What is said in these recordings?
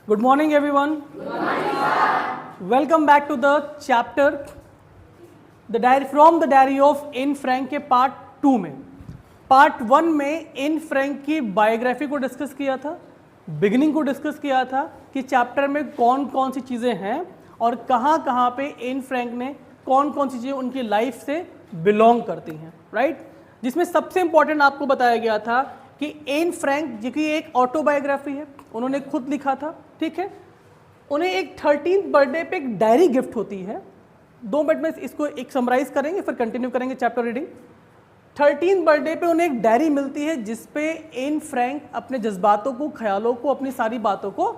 Good morning, everyone. Good morning, sir. Welcome back to the chapter the diary from the diary of Anne Frank के part 2 में। Part 1 में Anne Frank की biography को discuss किया था, beginning को discuss किया था कि चैप्टर में कौन कौन सी चीज़ें हैं और कहाँ कहाँ पे एन फ्रैंक ने कौन कौन सी चीज़ें उनकी लाइफ से बिलोंग करती हैं, राइट। जिसमें सबसे इंपॉर्टेंट आपको बताया गया था कि एन फ्रैंक जो कि एक ऑटोबायोग्राफी है, उन्होंने खुद लिखा था, ठीक है। उन्हें एक 13th बर्थडे पे एक डायरी गिफ्ट होती है। 2 मिनट में इसको एक समराइज करेंगे, फिर कंटिन्यू करेंगे चैप्टर रीडिंग। 13th बर्थडे पे उन्हें एक डायरी मिलती है जिसपे एन फ्रैंक अपने जज्बातों को, ख्यालों को, अपनी सारी बातों को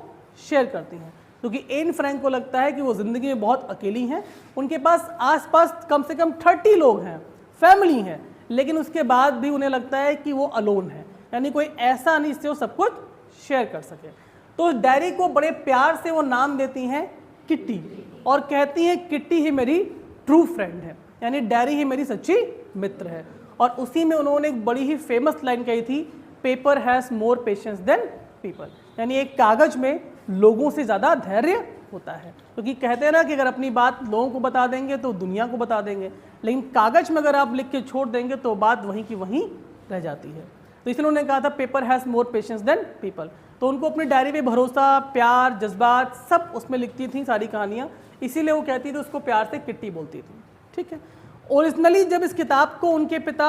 शेयर करती हैं, क्योंकि एन फ्रैंक को लगता है कि वो ज़िंदगी में बहुत अकेली हैं। उनके पास आसपास कम से कम 30 लोग हैं, फैमिली हैं, लेकिन उसके बाद भी उन्हें लगता है कि वो अलोन है, यानी कोई ऐसा नहीं जिससे वो सब कुछ शेयर कर सके। तो उस डायरी को बड़े प्यार से वो नाम देती हैं किट्टी, और कहती हैं किट्टी ही मेरी ट्रू फ्रेंड है, यानी डायरी ही मेरी सच्ची मित्र है। और उसी में उन्होंने एक बड़ी ही फेमस लाइन कही थी, paper has more patience than people, यानी एक कागज़ में लोगों से ज़्यादा धैर्य होता है। क्योंकि कहते हैं ना कि अगर अपनी बात लोगों को बता देंगे तो दुनिया को बता देंगे, लेकिन कागज़ में अगर आप लिख के छोड़ देंगे तो बात वहीं की वहीं रह जाती है। तो इसलिए उन्होंने कहा था paper has more patience than people. तो उनको अपनी डायरी में भरोसा, प्यार, जज्बात सब उसमें लिखती थी, सारी कहानियाँ, इसीलिए वो कहती थी, उसको प्यार से किट्टी बोलती थी, ठीक है। ओरिजिनली जब इस किताब को उनके पिता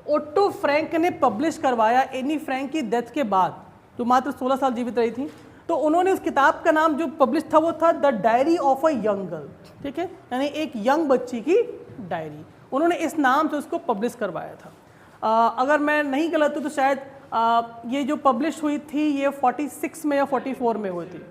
ओट्टो फ्रैंक ने पब्लिश करवाया एनी फ्रैंक की डेथ के बाद, जो मात्र 16 साल जीवित रही थी, तो उन्होंने उस किताब का नाम जो पब्लिश था वो था the diary of a young girl, ठीक है, यानी एक यंग बच्ची की डायरी। उन्होंने इस नाम से उसको पब्लिश करवाया था। अगर मैं नहीं गलत हूँ तो शायद ये जो पब्लिश हुई थी ये 46 में या 44 में हुई थी,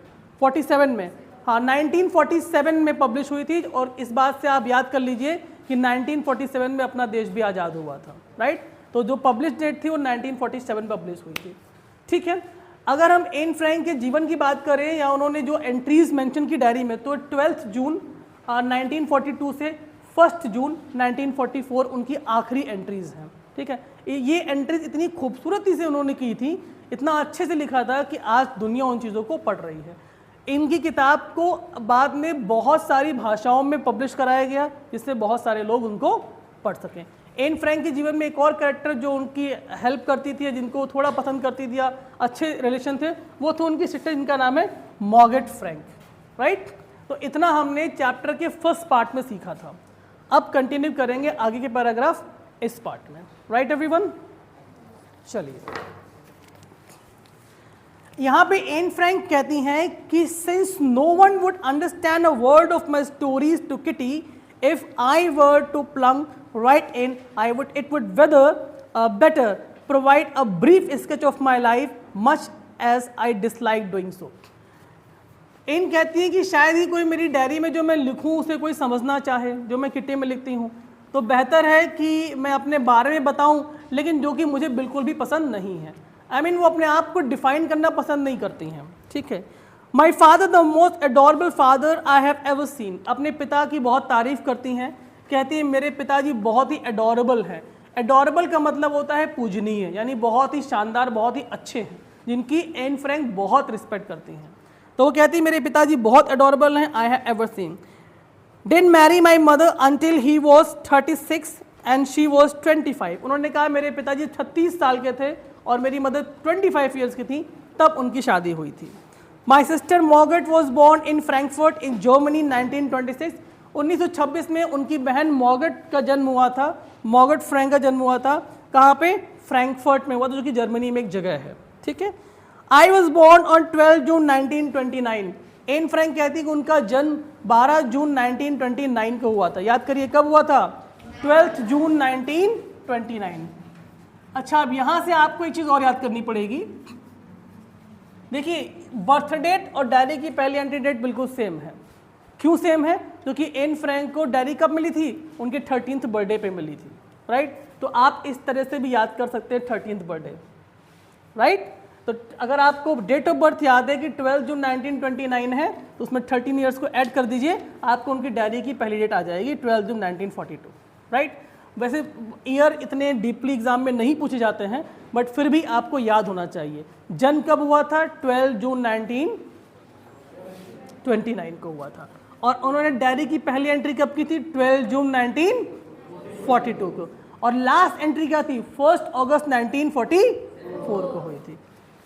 47 में, हाँ 1947 में पब्लिश हुई थी। और इस बात से आप याद कर लीजिए कि 1947 में अपना देश भी आज़ाद हुआ था, राइट। तो जो पब्लिश डेट थी वो 1947 पब्लिश हुई थी, ठीक है। अगर हम एन फ्रैंक के जीवन की बात करें या उन्होंने जो एंट्रीज मेंशन की डायरी में, तो 12 जून 1942 से 1 जून 1944 उनकी आखिरी एंट्रीज हैं, ठीक है। ये एंट्रीज इतनी खूबसूरती से उन्होंने की थी, इतना अच्छे से लिखा था कि आज दुनिया उन चीज़ों को पढ़ रही है। इनकी किताब को बाद में बहुत सारी भाषाओं में पब्लिश कराया गया, जिससे बहुत सारे लोग उनको पढ़ सकें। एन फ्रैंक के जीवन में एक और कैरेक्टर जो उनकी हेल्प करती थी, जिनको थोड़ा पसंद करती थी, अच्छे रिलेशन थे, वो थे उनकी सिस्टर, जिनका नाम है मॉर्गेट फ्रैंक, राइट। तो इतना हमने चैप्टर के फर्स्ट पार्ट में सीखा था। अब कंटिन्यू करेंगे आगे के पैराग्राफ इस पार्ट में, राइट एवरीवन। चलिए, यहाँ पे एन फ्रैंक कहती हैं कि since no one would understand a word of my stories to Kitty if I were to plunge right in, it would better provide a brief sketch of my life much as I dislike doing so। इन कहती है कि शायद ही कोई मेरी diary में जो मैं लिखूं उसे कोई समझना चाहे, जो मैं किट्टी में लिखती हूँ, तो बेहतर है कि मैं अपने बारे में बताऊं, लेकिन जो कि मुझे बिल्कुल भी पसंद नहीं है। वो अपने आप को डिफाइन करना पसंद नहीं करती हैं, ठीक है। My father the most adorable father I have ever scene, अपने पिता की बहुत तारीफ करती हैं, कहती है मेरे पिताजी बहुत ही एडोरेबल हैं। एडोरेबल का मतलब होता है पूजनीय, यानी बहुत ही शानदार, बहुत ही अच्छे हैं, जिनकी एन फ्रैंक बहुत रिस्पेक्ट करती हैं। तो वो कहती है मेरे पिताजी बहुत एडोरेबल हैं, I have ever seen. Didn't marry my mother until he was 36 and she was 25। उन्होंने कहा मेरे पिताजी 36 साल के थे और मेरी मदर 25 ईयर्स की थी, तब उनकी शादी हुई थी। My sister Margot was born in Frankfurt in Germany 1926। 1926 में उनकी बहन मॉर्गेट का जन्म हुआ था, मॉर्गेट फ्रैंक का जन्म हुआ था। कहाँ पे? फ्रैंकफर्ट में हुआ था, जो कि जर्मनी में एक जगह है, ठीक है। I was born on 12 June 1929। Anne Frank कहती है कि उनका जन्म 12 जून 1929 को हुआ था। याद करिए कब हुआ था? 12 जून 1929। अच्छा, अब यहाँ से आपको एक चीज़ और याद करनी पड़ेगी। देखिए, बर्थ डेट और डायरी की पहली एंट्री डेट बिल्कुल सेम है। क्यों सेम है? क्योंकि एन फ्रैंक को डायरी कब मिली थी? उनके 13th बर्थडे पे मिली थी, राइट। तो आप इस तरह से भी याद कर सकते हैं 13th बर्थडे, राइट। तो अगर आपको डेट ऑफ बर्थ याद है कि 12 जून 1929 है, तो उसमें 13 ईयर्स को ऐड कर दीजिए, आपको उनकी डायरी की पहली डेट आ जाएगी 12 जून 1942, राइट। वैसे ईयर इतने डीपली एग्जाम में नहीं पूछे जाते हैं, बट फिर भी आपको याद होना चाहिए। जन्म कब हुआ था? 12 जून 29 को हुआ था। और उन्होंने डायरी की पहली एंट्री कब की थी? 12 जून 1942 को। और लास्ट एंट्री क्या थी? 1 अगस्त 1944 को हुई थी।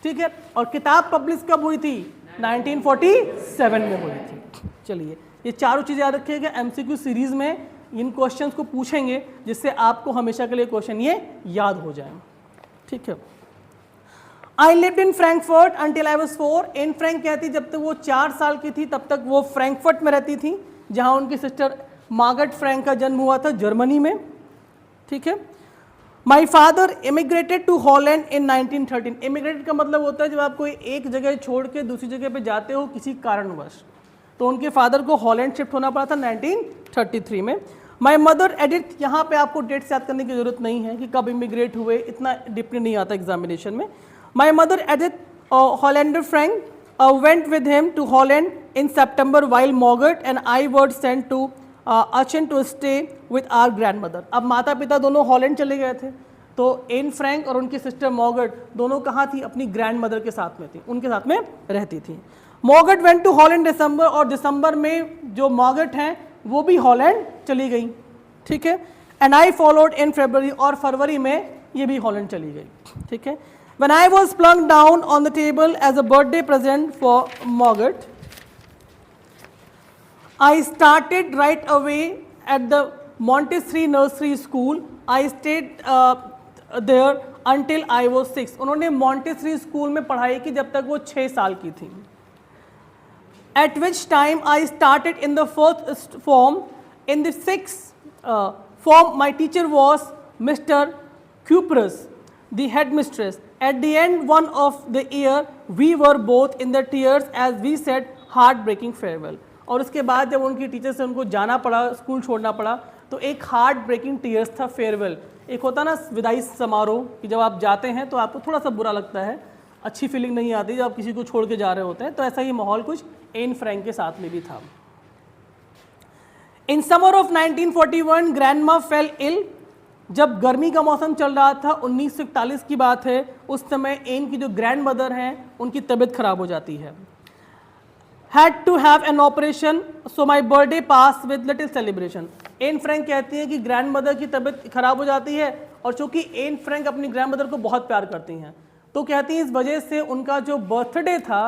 ठीक है, और किताब पब्लिश कब हुई थी? 1947 में हुई थी। चलिए, ये चारों चीज़ें याद रखिएगा, एमसीक्यू सीरीज में इन क्वेश्चंस को पूछेंगे जिससे आपको हमेशा के लिए क्वेश्चन ये याद हो जाए। ठीक है, I lived in Frankfurt until I was 4। N Frank कहती जब तक वो 4 साल की थी तब तक वो फ्रैंकफर्ट में रहती थी, जहां उनकी सिस्टर मार्गरेट फ्रैंक का जन्म हुआ था जर्मनी में। ठीक है, my father immigrated to Holland in 1913। Immigrated का मतलब होता है जब आप कोई एक जगह छोड़ के दूसरी जगह पे जाते हो किसी कारणवश, तो उनके फादर को हॉलैंड शिफ्ट होना पड़ा था 1933 में। माई मदर एडिथ, यहाँ पे आपको डेट्स याद करने की जरूरत नहीं है कि कब इमिग्रेट हुए, इतना डीपली नहीं आता एग्जामिनेशन में। My mother Edith Hollander Frank went with him to Holland in September while Margot and I were sent to Aachen to stay with our grandmother. अब माता पिता दोनों हॉलैंड चले गए थे, तो एन फ्रैंक और उनकी सिस्टर मॉगर्ट दोनों कहाँ थी? अपनी ग्रैंड मदर के साथ में थी, उनके साथ में रहती थी। मॉगर्ट वेंट टू हॉलैंड दिसंबर, और दिसंबर में जो मॉगर्ट हैं वो भी हॉलैंड चली गई। ठीक है, एंड आई फॉलोड इन फरवरी, और फरवरी में ये भी हॉलैंड चली गई। ठीक है, when I was plonked down on the table as a birthday present for Margot, I started right away at the Montessori Nursery School. I stayed there until I was 6. उन्होंने Montessori school में पढ़ाई की जब तक वो 6 साल की थी। At which time I started in the first form. In the 6th form, my teacher was Mr. Cuprus, the headmistress. At the end one of the year, we were both in the tears as we said heartbreaking farewell. और उसके बाद जब उनकी teacher से उनको जाना पड़ा, school छोड़ना पड़ा, तो एक हार्ट ब्रेकिंग टीयर्स था, फेयरवेल। एक होता ना विदाई समारोह कि जब आप जाते हैं तो आपको थोड़ा सा बुरा लगता है, अच्छी फीलिंग नहीं आती जब आप किसी को छोड़ के जा रहे होते हैं, तो ऐसा ही माहौल कुछ एन फ्रैंक के साथ में भी था। In summer of 1941 grandma fell ill. जब गर्मी का मौसम चल रहा था, 1941 की बात है, उस समय एन की जो ग्रैंड मदर हैं उनकी तबीयत खराब हो जाती है। Had to have an operation, so my birthday passed with little celebration. N Frank कहती हैं कि ग्रैंड मदर की तबीयत खराब हो जाती है, और चूंकि एन फ्रैंक अपनी ग्रैंड मदर को बहुत प्यार करती हैं, तो कहती हैं इस वजह से उनका जो बर्थडे था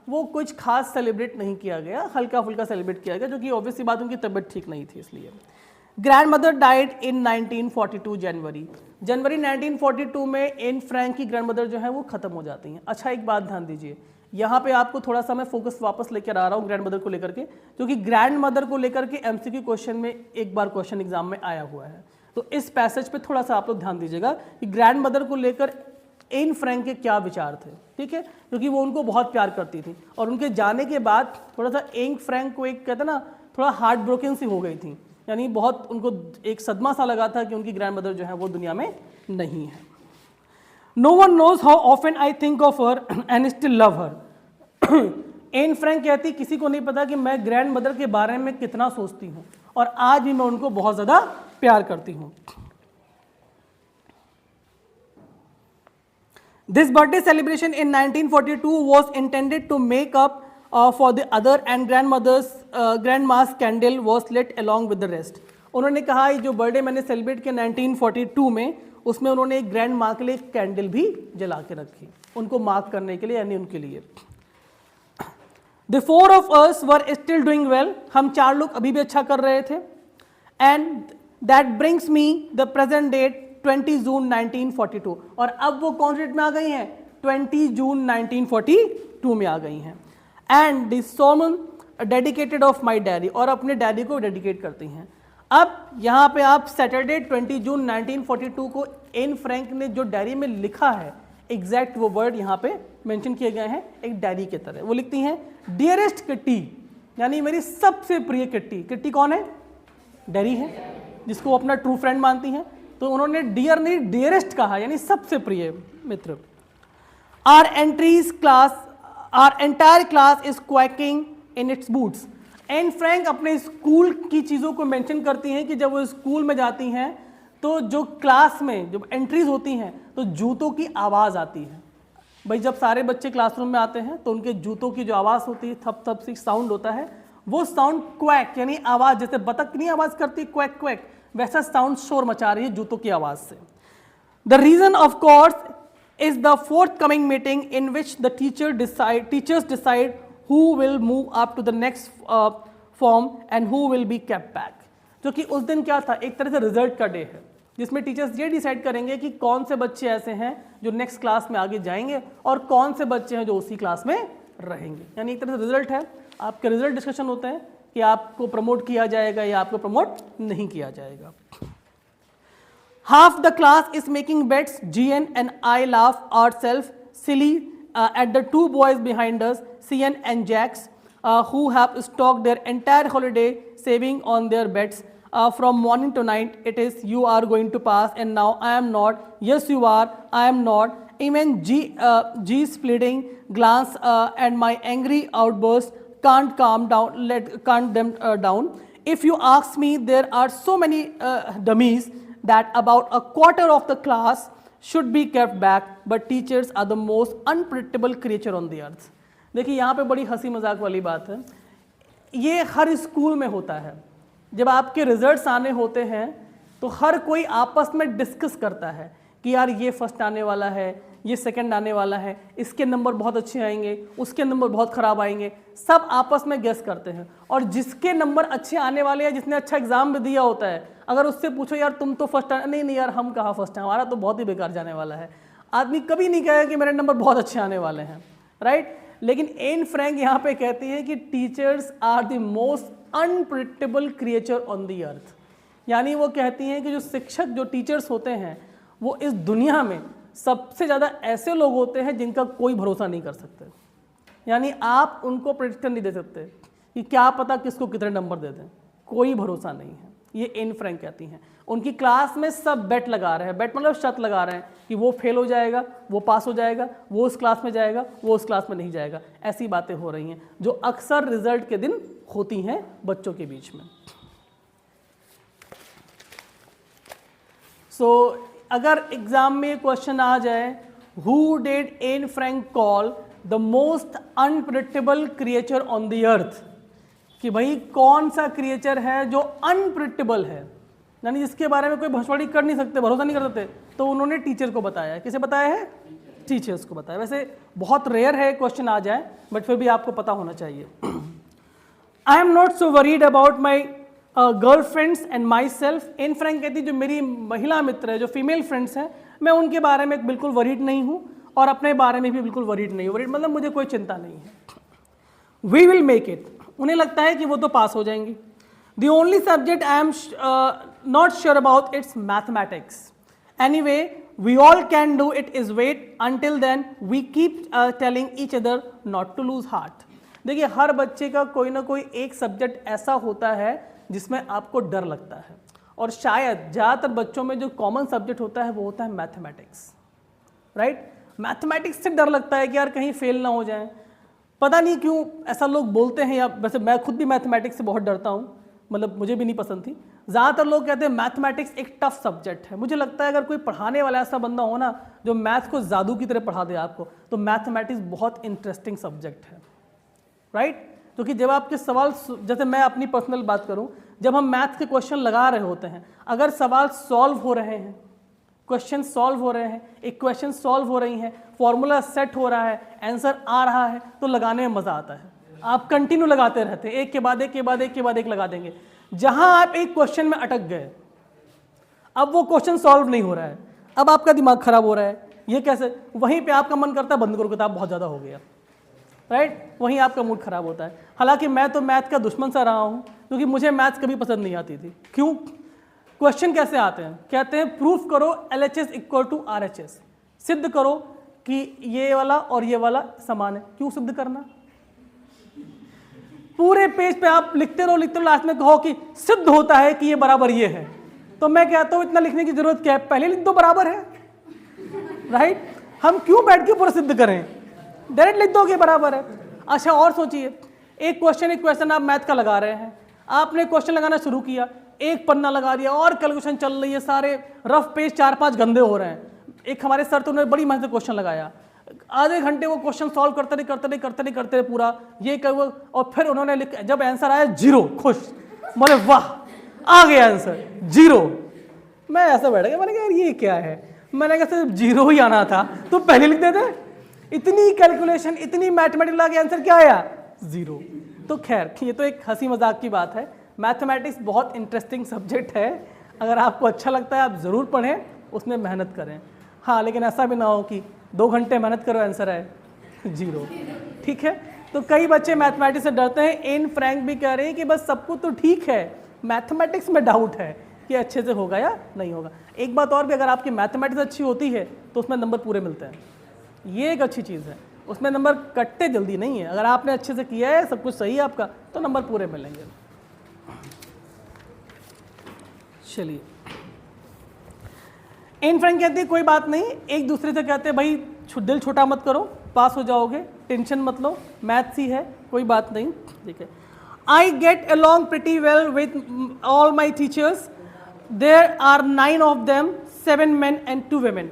वो कुछ खास सेलिब्रेट नहीं किया गया, हल्का फुल्का सेलिब्रेट किया गया, जो कि ऑब्वियसली बात उनकी तबीयत ठीक नहीं थी इसलिए। ग्रैंड मदर डाइड इन 1942 जनवरी 1942 में एन फ्रैंक की ग्रैंड मदर जो है वो खत्म हो जाती हैं। अच्छा, एक बात ध्यान दीजिए, यहाँ पे आपको थोड़ा सा मैं फोकस वापस लेकर आ रहा हूँ ग्रैंड मदर को लेकर के, क्योंकि ग्रैंड मदर को लेकर के एमसीक्यू क्वेश्चन में एक बार क्वेश्चन एग्जाम में आया हुआ है। तो इस पैसेज पे थोड़ा सा आप लोग ध्यान दीजिएगा कि ग्रैंड मदर को लेकर एन फ्रैंक के क्या विचार थे। ठीक है, क्योंकि वो उनको बहुत प्यार करती थी, और उनके जाने के बाद थोड़ा सा एन फ्रैंक को एक कहते ना थोड़ा हार्ट ब्रोकन सी हो गई थी, यानी बहुत उनको एक सदमा सा लगा था कि उनकी ग्रैंड मदर जो है वो दुनिया में नहीं है। No one knows how often I think of her and still love her. Anne Frank कहती किसी को नहीं पता कि मैं ग्रैंड मदर के बारे में कितना सोचती हूँ, और आज भी मैं उनको बहुत ज़्यादा प्यार करती हूँ। This birthday celebration in 1942 was intended to make up for the other and grandma's candle was lit along with the rest. उन्होंने कहा ये जो बर्थडे मैंने सेलिब्रेट किया 1942 में, उसमें उन्होंने एक ग्रैंड माँ के लिए एक कैंडल भी जला के रखी, उनको मार्क करने के लिए, यानी उनके लिए। The 4 of us were still doing well. हम 4 लोग अभी भी अच्छा कर रहे थे। And that brings me the present date 20 जून 1942। और अब वो कौन डेट में आ गई हैं? 20 जून 1942 में आ गई हैं। And the sermon dedicated of my daddy, और अपने डैडी को डेडिकेट करती हैं। अब यहाँ पे आप सैटरडे 20 जून 1942 को एन फ्रैंक ने जो डायरी में लिखा है, एग्जैक्ट वो वर्ड यहाँ पे मेंशन किए गए हैं एक डायरी के तरह। वो लिखती हैं डियरेस्ट किट्टी, यानी मेरी सबसे प्रिय किट्टी। किट्टी कौन है? डैरी है, जिसको वो अपना ट्रू फ्रेंड मानती हैं, तो उन्होंने डियर नहीं डियरेस्ट कहा, यानी सबसे प्रिय मित्र। Our entire class is quaking in its boots. Anne Frank अपने स्कूल की चीज़ों को मेंशन करती हैं कि जब वो स्कूल में जाती हैं तो जो क्लास में जब एंट्रीज होती हैं तो जूतों की आवाज़ आती है। भाई जब सारे बच्चे क्लासरूम में आते हैं तो उनके जूतों की जो आवाज़ होती है, थप थप सी साउंड होता है, वो साउंड क्वैक यानी आवाज़, जैसे बतख नहीं आवाज़ करती क्वैक क्वैक, वैसा साउंड शोर मचा रही है जूतों की आवाज़ से। The reason of course is the forthcoming meeting in which the teachers decide who will move up to the next form and who will be kept back। जो कि उस दिन क्या था, एक तरह से रिजल्ट का डे है जिसमें टीचर्स ये डिसाइड करेंगे कि कौन से बच्चे ऐसे हैं जो नेक्स्ट क्लास में आगे जाएंगे और कौन से बच्चे हैं जो उसी क्लास में रहेंगे। यानी एक तरह से रिजल्ट है, आपके रिजल्ट डिस्कशन होते हैं कि आपको प्रमोट किया जाएगा या आपको प्रमोट नहीं किया जाएगा। Half the class is making bets. GN and I laugh ourselves silly at the two boys behind us, CN and Jax, who have stocked their entire holiday saving on their bets. From morning to night, it is you are going to pass, and now I am not. Yes, you are. I am not. Even G splitting glance and my angry outburst can't calm down. Can't them down. If you ask me, there are so many dummies that about a quarter of the class should be kept back, but teachers are the most unpredictable creature on the earth। देखिए यहाँ पे बड़ी हंसी मजाक वाली बात है, ये हर स्कूल में होता है। जब आपके रिजल्ट्स आने होते हैं तो हर कोई आपस में डिस्कस करता है कि यार ये फर्स्ट आने वाला है, ये सेकंड आने वाला है, इसके नंबर बहुत अच्छे आएंगे, उसके नंबर बहुत ख़राब आएंगे, सब आपस में गेस करते हैं। और जिसके नंबर अच्छे आने वाले हैं, जिसने अच्छा एग्जाम भी दिया होता है, अगर उससे पूछो यार तुम तो फर्स्ट नहीं यार हम कहाँ फर्स्ट हैं, हमारा तो बहुत ही बेकार जाने वाला है, आदमी कभी नहीं कहेगा कि मेरे नंबर बहुत अच्छे आने वाले हैं, राइट। लेकिन एन फ्रैंक यहाँ पे कहती है कि teachers are the most unpredictable creature on the earth. यानी वो कहती हैं कि जो शिक्षक, जो टीचर्स होते हैं, वो इस दुनिया में सबसे ज़्यादा ऐसे लोग होते हैं जिनका कोई भरोसा नहीं कर सकते। यानी आप उनको प्रेडिक्शन नहीं दे सकते कि क्या पता किसको कितने नंबर दे दें, कोई भरोसा नहीं है। ये एन फ्रैंक कहती हैं। उनकी क्लास में सब बेट लगा रहे हैं, बेट मतलब शर्त लगा रहे हैं कि वो फेल हो जाएगा, वो पास हो जाएगा, वो उस क्लास में जाएगा, वो उस क्लास में नहीं जाएगा। ऐसी बातें हो रही हैं जो अक्सर रिजल्ट के दिन होती हैं बच्चों के बीच में। अगर एग्जाम में क्वेश्चन आ जाए, who did Anne Frank call the most unpredictable creature on the अर्थ, कि भाई कौन सा क्रिएचर है जो अनप्रेडिक्टेबल है, यानी जिसके बारे में कोई भविष्यवाणी कर नहीं सकते, भरोसा नहीं कर सकते, तो उन्होंने टीचर को बताया। किसे बताया है? टीचर्स को बताया। वैसे बहुत रेयर है क्वेश्चन आ जाए, बट फिर भी आपको पता होना चाहिए। आई am not so worried about my girlfriends and my self. N Frank कहती जो मेरी महिला मित्र है, जो फीमेल फ्रेंड्स हैं, मैं उनके बारे में बिल्कुल वरीड नहीं हूँ और अपने बारे में भी बिल्कुल वरीड नहीं हूँ। वरीड मतलब मुझे कोई चिंता नहीं है। वी विल मेक इट, उन्हें लगता है कि वो तो पास हो जाएंगी। The only subject I am not sure about it's mathematics. Anyway we all can do it, is wait until then we keep telling each other not to lose heart. देखिए हर बच्चे का कोई ना कोई एक सब्जेक्ट ऐसा होता है जिसमें आपको डर लगता है, और शायद ज़्यादातर बच्चों में जो कॉमन सब्जेक्ट होता है वो होता है मैथमेटिक्स, राइट। मैथमेटिक्स से डर लगता है कि यार कहीं फेल ना हो जाए। पता नहीं क्यों ऐसा लोग बोलते हैं, या वैसे मैं खुद भी मैथमेटिक्स से बहुत डरता हूँ, मतलब मुझे भी नहीं पसंद थी। ज़्यादातर लोग कहते हैं मैथमेटिक्स एक टफ सब्जेक्ट है। मुझे लगता है अगर कोई पढ़ाने वाला ऐसा बंदा हो ना जो मैथ को जादू की तरह पढ़ा दे आपको, तो मैथमेटिक्स बहुत इंटरेस्टिंग सब्जेक्ट है, राइट। क्योंकि जब आपके सवाल, जैसे मैं अपनी पर्सनल बात करूं, जब हम मैथ के क्वेश्चन लगा रहे होते हैं, अगर सवाल सॉल्व हो रहे हैं, क्वेश्चन सॉल्व हो रहे हैं, इक्वेशन सॉल्व हो रही हैं, फॉर्मूला सेट हो रहा है, आंसर आ रहा है, तो लगाने में मज़ा आता है। आप कंटिन्यू लगाते रहते हैं, एक के बाद एक के बाद एक के बाद एक लगा देंगे। जहां आप एक क्वेश्चन में अटक गए, अब वो क्वेश्चन सॉल्व नहीं हो रहा है, अब आपका दिमाग खराब हो रहा है, ये कैसे, वहीं पे आपका मन करता है बंद करो किताब, बहुत ज़्यादा हो गया, राइट। वहीं आपका मूड खराब होता है। हालांकि मैं तो मैथ का दुश्मन सा रहा हूं, क्योंकि मुझे मैथ्स कभी पसंद नहीं आती थी। क्यों? क्वेश्चन कैसे आते हैं? कहते हैं प्रूफ करो LHS इक्वल टू RHS, सिद्ध करो कि ये वाला और ये वाला समान है। क्यों सिद्ध करना? पूरे पेज पे आप लिखते रहो, लास्ट में कहो कि सिद्ध होता है कि ये बराबर ये है। तो मैं कहता हूं इतना लिखने की जरूरत क्या है, पहले लिख दो बराबर है, राइट। हम क्यों बैठ के पूरा सिद्ध करें, डायरेक्ट लिख दो कि बराबर है। अच्छा और सोचिए, एक क्वेश्चन आप मैथ का लगा रहे हैं, आपने क्वेश्चन लगाना शुरू किया, एक पन्ना लगा दिया और कैलकुलेशन चल रही है, सारे रफ पेज 4-5 गंदे हो रहे हैं। एक हमारे सर तो उन्होंने बड़ी मेहनत से क्वेश्चन लगाया, आधे घंटे वो क्वेश्चन सॉल्व करते रहे पूरा ये कर वो, और फिर उन्होंने जब आंसर आया 0, खुश, बोले वाह आ गया आंसर 0। मैं ऐसा बैठ गया, मैंने कहा यार ये क्या है, मैंने कहा सिर्फ 0 ही आना था तो पहले लिख देते, इतनी कैलकुलेशन इतनी मैथमेटिक्स लगा के आंसर क्या आया 0। तो खैर ये तो एक हंसी मजाक की बात है। मैथमेटिक्स बहुत इंटरेस्टिंग सब्जेक्ट है, अगर आपको अच्छा लगता है आप ज़रूर पढ़ें, उसमें मेहनत करें। हाँ लेकिन ऐसा भी ना हो कि 2 घंटे मेहनत करो आंसर आए 0, ठीक है। तो कई बच्चे मैथमेटिक्स से डरते हैं, एन फ्रैंक भी कह रहे हैं कि बस सब कुछ तो ठीक है, मैथमेटिक्स में डाउट है कि अच्छे से होगा या नहीं होगा। एक बात और भी, अगर आपकी मैथमेटिक्स अच्छी होती है तो उसमें नंबर पूरे मिलते हैं, ये एक अच्छी चीज़ है, उसमें नंबर कटते जल्दी नहीं है। अगर आपने अच्छे से किया है, सब कुछ सही है आपका, तो नंबर पूरे मिलेंगे। चलिए एन फ्रैंक कहती है कोई बात नहीं, एक दूसरे से कहते हैं भाई दिल छोटा मत करो, पास हो जाओगे, टेंशन मत लो, मैथ्स ही है, कोई बात नहीं, ठीक है। I get along pretty well with all my teachers, there are 9 of them, 7 men and 2 women।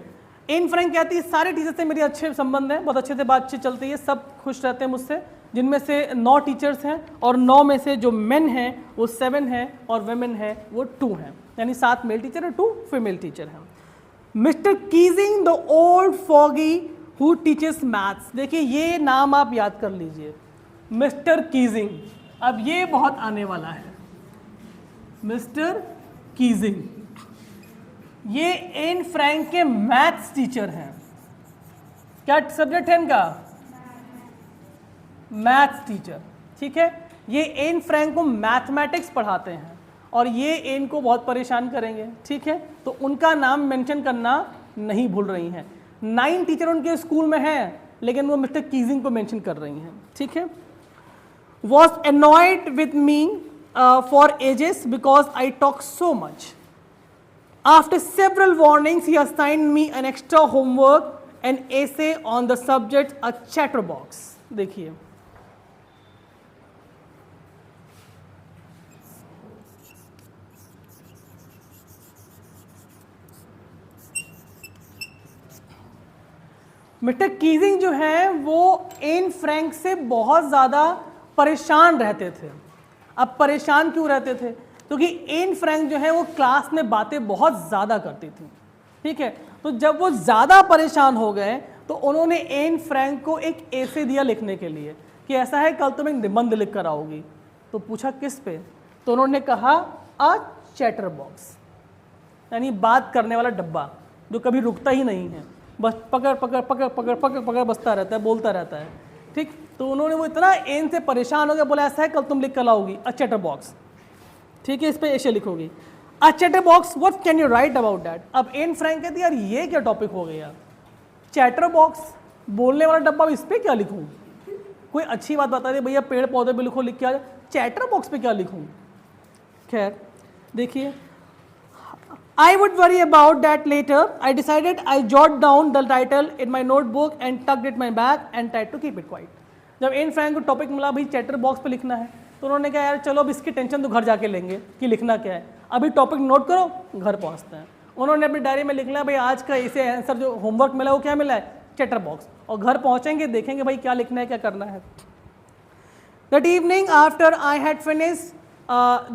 Anne Frank कहती है सारे टीचर से मेरे अच्छे संबंध हैं, बहुत अच्छे से बातचीत चलती है, सब खुश रहते हैं मुझसे, जिनमें से 9 टीचर्स हैं और 9 में से जो मेन हैं वो 7 हैं और वेमेन हैं वो 2 हैं, यानी 7 मेल टीचर और 2 फीमेल टीचर हैं। Mister Keesing the old foggy who teachers maths, देखिए ये नाम आप याद कर लीजिए, मिस्टर कीजिंग, अब ये बहुत आने वाला है। मिस्टर कीजिंग ये एन फ्रैंक के मैथ्स टीचर हैं। क्या सब्जेक्ट है इनका? मैथ्स टीचर, ठीक है। ये एन फ्रैंक को मैथमेटिक्स पढ़ाते हैं और ये एन को बहुत परेशान करेंगे, ठीक है। तो उनका नाम मेंशन करना नहीं भूल रही हैं। 9 टीचर उनके स्कूल में हैं, लेकिन वो मिस्टर कीजिंग को मेंशन कर रही हैं, ठीक है। was annoyed with me for ages because I talk so much. After several warnings, he assigned me an extra homework, an essay on the subject, a chatterbox. देखिए मिस्टर कीजिंग जो है वो एन फ्रैंक से बहुत ज़्यादा परेशान रहते थे। अब परेशान क्यों रहते थे? क्योंकि एन फ्रैंक जो है वो क्लास में बातें बहुत ज़्यादा करती थी, ठीक है। तो जब वो ज़्यादा परेशान हो गए तो उन्होंने एन फ्रैंक को एक एसे दिया लिखने के लिए कि ऐसा है कल तुम एक निबंध लिख कर आओगी। तो पूछा किस पे? तो उन्होंने कहा अ चैटर बॉक्स, यानी बात करने वाला डब्बा जो कभी रुकता ही नहीं है, बस पकड़ पकड़ पकड़ पकड़ पकड़ पकड़ बसता रहता है, बोलता रहता है, ठीक। तो उन्होंने वो इतना एन से परेशान हो गया, बोला ऐसा है कल तुम लिख कर लाओगी अ चैटर बॉक्स, ठीक है, इस पे ऐसे लिखोगी a chatterbox, what can you write about that. अब एन फ्रैंक कहती है यार ये क्या टॉपिक हो गया, चैटर बॉक्स बोलने वाला डब्बा, इस पर क्या लिखूँ? कोई अच्छी बात बता दे भैया, पेड़ पौधे भी लिखो, लिख के आ जाए, चैटर बॉक्स पे क्या लिखूँ? खैर देखिए, I would worry about that later. I decided I jot down the title in my notebook and tucked it in my bag and tried to keep it quiet. जब एन फ्रैंक को topic मिला भाई chatter box पे लिखना है, तो उन्होंने कहा यार चलो अब इसकी टेंशन तो घर जाके लेंगे कि लिखना क्या है, अभी टॉपिक नोट करो, घर पहुंचते हैं। उन्होंने अपनी डायरी में लिख लिया भाई आज का इसे आंसर जो होमवर्क मिला वो क्या मिला है, चैटर बॉक्स, और घर पहुंचेंगे देखेंगे भाई क्या लिखना है क्या करना है। That evening after I had finished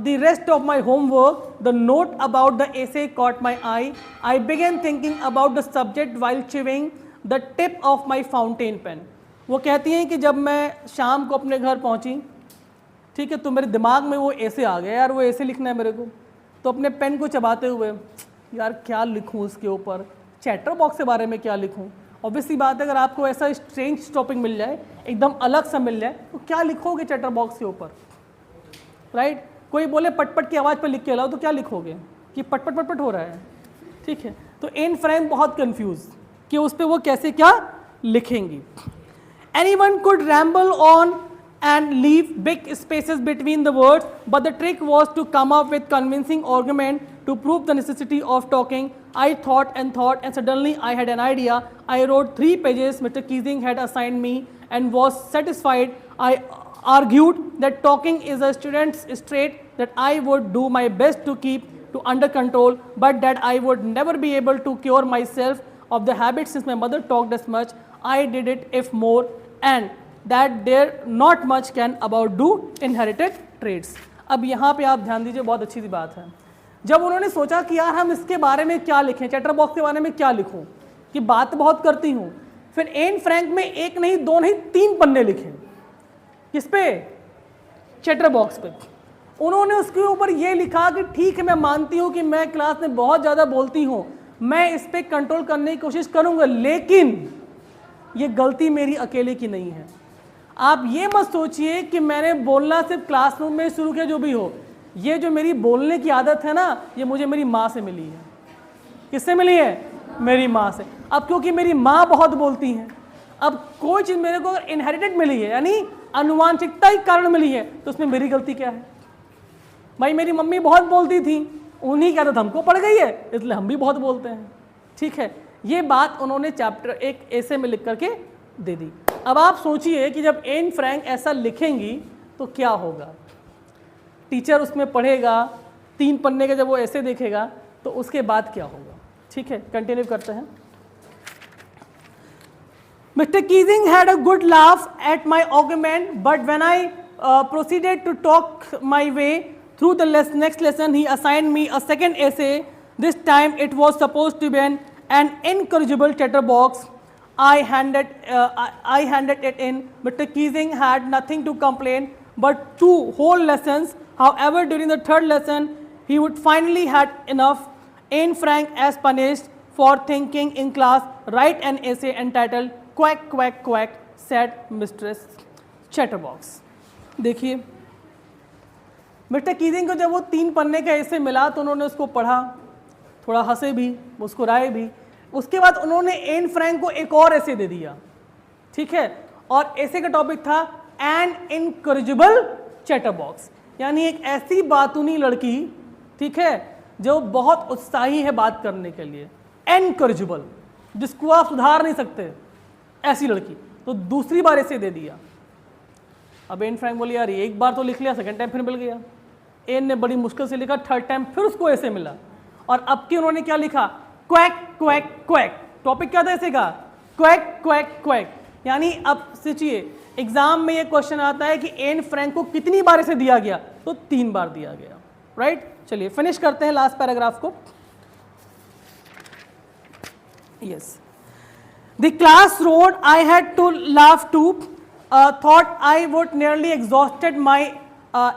the rest of my homework, the note about the essay caught my eye. I began thinking about the subject while chewing the tip of my fountain pen. वो कहती हैं कि जब मैं शाम को अपने घर पहुंची, ठीक है, तो मेरे दिमाग में वो ऐसे आ गया यार वो ऐसे लिखना है मेरे को, तो अपने पेन को चबाते हुए यार क्या लिखूं उसके ऊपर, चैटर बॉक्स के बारे में क्या लिखूं। ऑब्वियसली बात है अगर आपको ऐसा स्ट्रेंज टॉपिक मिल जाए, एकदम अलग सा मिल जाए, तो क्या लिखोगे चैटर बॉक्स के ऊपर, राइट। कोई बोले पटपट की आवाज़ पर लिख के लाओ, तो क्या लिखोगे कि पटपट पटपट हो रहा है, ठीक है। तो एन फ्रैंक बहुत कंफ्यूज कि उस पर वो कैसे क्या लिखेंगी। Anyone could ramble on and leave big spaces between the words, but the trick was to come up with convincing argument to prove the necessity of talking. I thought, and suddenly I had an idea. I wrote 3 pages Mr. Keating had assigned me and was satisfied. I argued that talking is a student's trait that I would do my best to keep under control, but that I would never be able to cure myself of the habit since my mother talked as much. I did it if more and that there not much can about do inherited traits. अब यहाँ पे आप ध्यान दीजिए, बहुत अच्छी सी बात है। जब उन्होंने सोचा कि यार हम इसके बारे में क्या लिखें, चैटर बॉक्स के बारे में क्या लिखूं, कि बात बहुत करती हूँ, फिर एन फ्रैंक में एक नहीं, दो नहीं, 3 पन्ने लिखे। किस पे? चैटर बॉक्स पे। उन्होंने उसके ऊपर ये लिखा कि ठीक है, मैं मानती हूँ कि मैं क्लास में बहुत ज़्यादा बोलती हूँ, मैं इस पर कंट्रोल करने की कोशिश करूँगा, लेकिन ये गलती मेरी अकेले की नहीं है। आप ये मत सोचिए कि मैंने बोलना सिर्फ क्लासरूम में शुरू किया, जो भी हो, ये जो मेरी बोलने की आदत है ना, ये मुझे मेरी माँ से मिली है। किससे मिली है? मेरी माँ से। अब क्योंकि मेरी माँ बहुत बोलती हैं, अब कोई चीज़ मेरे को इनहेरिटेड मिली है, यानी अनुवांशिकता के कारण मिली है, तो उसमें मेरी गलती क्या है? भाई मेरी मम्मी बहुत बोलती थी, उन्हीं की आदत हमको पड़ गई है, इसलिए हम भी बहुत बोलते हैं। ठीक है, ये बात उन्होंने चैप्टर 1 ऐसे में लिख करके दे दी। अब आप सोचिए कि जब एन फ्रैंक ऐसा लिखेंगी तो क्या होगा। टीचर उसमें पढ़ेगा, 3 पन्ने के जब वो ऐसे देखेगा तो उसके बाद क्या होगा। ठीक है, कंटिन्यू करते हैं। Mr. Keesing had a good laugh at my argument, but when I proceeded to talk my way through the next lesson, he assigned me a second essay. This time it was supposed to be an incorrigible chatterbox. I handed it in. Mr. Keesing had nothing to complain, but 2 whole lessons. However, during the 3rd lesson, he would finally had enough. Anne Frank, as punished for thinking in class, write an essay entitled "Quack Quack Quack," said Mistress Chatterbox. देखिए, mister Keesing को जब वो 3 पन्ने का ऐसे मिला तो उन्होंने उसको पढ़ा, थोड़ा हंसे भी, मुस्कुराए भी। उसके बाद उन्होंने एन फ्रैंक को एक और ऐसे दे दिया। ठीक है, और ऐसे का टॉपिक था एन इनकरेजिबल चैटरबॉक्स, यानी एक ऐसी बातूनी लड़की, ठीक है, जो बहुत उत्साही है बात करने के लिए, इनकरेजिबल, जिसको आप सुधार नहीं सकते, ऐसी लड़की। तो दूसरी बार ऐसे दे दिया। अब एन फ्रैंक बोली यार एक बार तो लिख लिया, सेकंड टाइम फिर मिल गया। एन ने बड़ी मुश्किल से लिखा, 3rd टाइम फिर उसको ऐसे मिला, और अब की उन्होंने क्या लिखा? Quack quack quack. टॉपिक क्या था ऐसे का? Quack quack quack. यानी अब सोचिए, एग्जाम में ये क्वेश्चन आता है कि एन फ्रैंक को कितनी बार इसे दिया गया, तो 3 बार दिया गया। राइट, चलिए फिनिश करते हैं लास्ट पैराग्राफ को। Yes, the class roared I had to laugh too, thought I would nearly exhausted my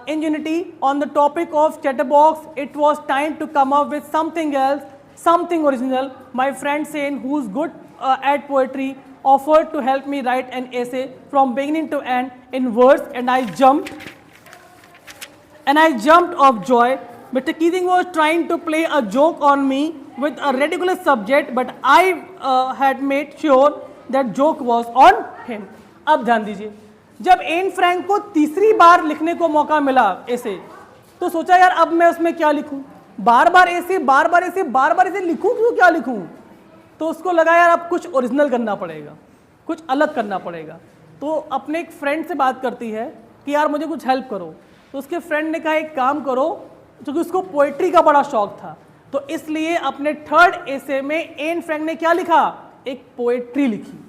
ingenuity on the topic of chatterbox. It was time to come up with something else, something original. My friend Sain, who's good at poetry, offered to help me write an essay from beginning to end in verse, and I jumped of joy. Mr. Keesing was trying to play a joke on me with a ridiculous subject, but I had made sure that joke was on him. अब ध्यान दीजिए, जब N Frank को 3री बार लिखने को मौका मिला ऐसे, तो सोचा यार अब मैं उसमें क्या लिखूं, बार बार ऐसे लिखूं, क्यों क्या लिखूं। तो उसको लगा यार अब कुछ ओरिजिनल करना पड़ेगा, कुछ अलग करना पड़ेगा। तो अपने एक फ्रेंड से बात करती है कि यार मुझे कुछ हेल्प करो। तो उसके फ्रेंड ने कहा एक काम करो, क्योंकि उसको पोइट्री का बड़ा शौक था, तो इसलिए अपने 3rd एसे में एन फ्रैंक ने क्या लिखा? एक पोएट्री लिखी।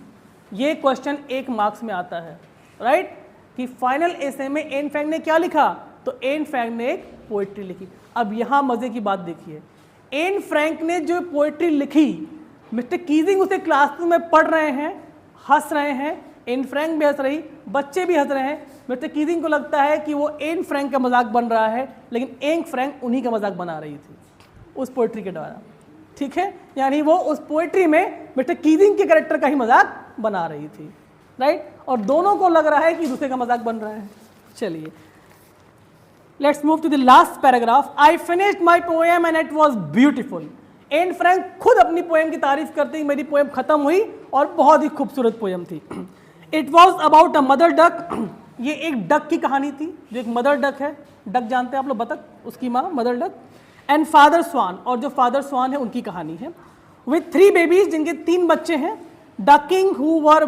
ये क्वेश्चन 1 मार्क्स में आता है, राइट, कि फाइनल एसे में एन फ्रैंक ने क्या लिखा? तो एन फ्रैंक ने एक पोएट्री लिखी। अब यहाँ मजे की बात देखिए, एन फ्रैंक ने जो पोएट्री लिखी, मिस्टर कीजिंग उसे क्लासरूम में पढ़ रहे हैं, हंस रहे हैं, एन फ्रैंक भी हंस रही, बच्चे भी हंस रहे हैं। मिस्टर कीजिंग को लगता है कि वो एन फ्रैंक का मजाक बन रहा है, लेकिन एन फ्रैंक उन्हीं का मजाक बना रही थी उस पोएट्री के द्वारा। ठीक है, यानी वो उस पोएट्री में मिस्टर कीजिंग के कैरेक्टर का ही मजाक बना रही थी, राइट, और दोनों को लग रहा है कि दूसरे का मजाक बन रहा है। चलिए, let's move to the last paragraph. I finished my poem and it was beautiful. Anne Frank खुद अपनी पोएम की तारीफ करते ही मेरी पोएम खत्म हुई और बहुत ही खूबसूरत पोएम थी। It was about a mother duck. ये एक डक की कहानी थी, जो एक मदर डक है, डक जानते हैं आप लोग, बतख, उसकी माँ मदर डक, एंड फादर स्वान, और जो फादर स्वान है उनकी कहानी है, विथ 3 बेबीज, जिनके 3 बच्चे हैं। Ducking who were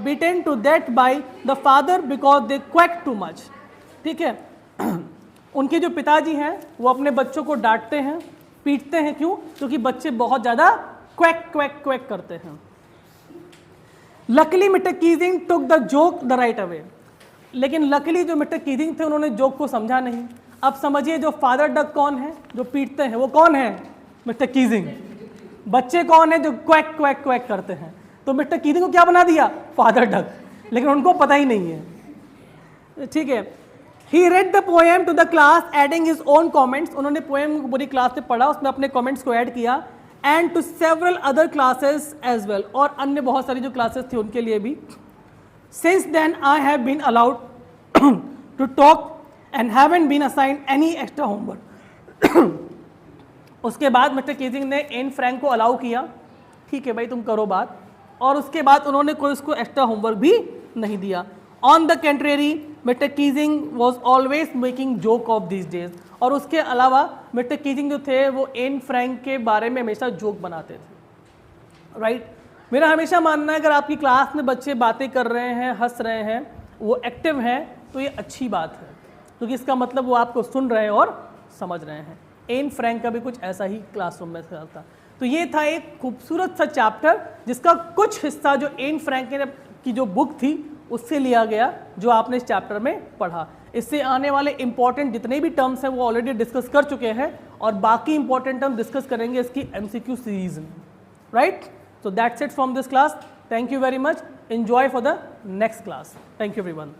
beaten to death by the father because they quacked too much. ठीक है, उनके जो पिताजी हैं वो अपने बच्चों को डांटते हैं, पीटते हैं, क्यों? क्योंकि बच्चे बहुत ज़्यादा क्वैक क्वैक क्वैक करते हैं। Luckily mister Keesing took the joke the right away, लेकिन लकली जो मिस्टर कीजिंग थे उन्होंने जोक को समझा नहीं। अब समझिए जो फादर डक कौन है, जो पीटते हैं वो कौन है, मिस्टर कीजिंग। बच्चे कौन है जो क्वैक क्वैक क्वैक करते हैं, तो मिस्टर कीजिंग को क्या बना दिया, फादर डक, लेकिन उनको पता ही नहीं है। ठीक है, he read the poem to the class adding his own comments, उन्होंने पोएम को पूरी क्लास से पढ़ा, उसमें अपने कॉमेंट्स को ऐड किया। And to several other classes as well, और अन्य बहुत सारी जो क्लासेस थी उनके लिए भी। Since then I have been allowed to talk and haven't been assigned any extra homework. उसके बाद मिस्टर कीजिंग ने एन फ्रैंक को अलाउ किया, ठीक है भाई तुम करो बात, और उसके बाद उन्होंने कोई उसको एक्स्ट्रा होमवर्क भी नहीं दिया। On the contrary mister Keesing was always making joke of this days, और उसके अलावा मिस्टर कीजिंग जो थे वो एन फ्रैंक के बारे में हमेशा जोक बनाते थे। राइट, मेरा हमेशा मानना है अगर आपकी क्लास में बच्चे बातें कर रहे हैं, हंस रहे हैं, वो एक्टिव हैं, तो ये अच्छी बात है, क्योंकि इसका मतलब वो आपको सुन रहे हैं और समझ रहे हैं। एन फ्रैंक का भी कुछ ऐसा ही क्लासरूम में था। तो ये था एक खूबसूरत सा चैप्टर जिसका कुछ हिस्सा जो एन फ्रैंक की जो बुक थी उससे लिया गया, जो आपने इस चैप्टर में पढ़ा। इससे आने वाले इंपॉर्टेंट जितने भी टर्म्स हैं वो ऑलरेडी डिस्कस कर चुके हैं, और बाकी इंपॉर्टेंट टर्म डिस्कस करेंगे इसकी MCQ सीरीज में। Right, so that's it from this class. Thank you very much. Enjoy for the next class. Thank you everyone.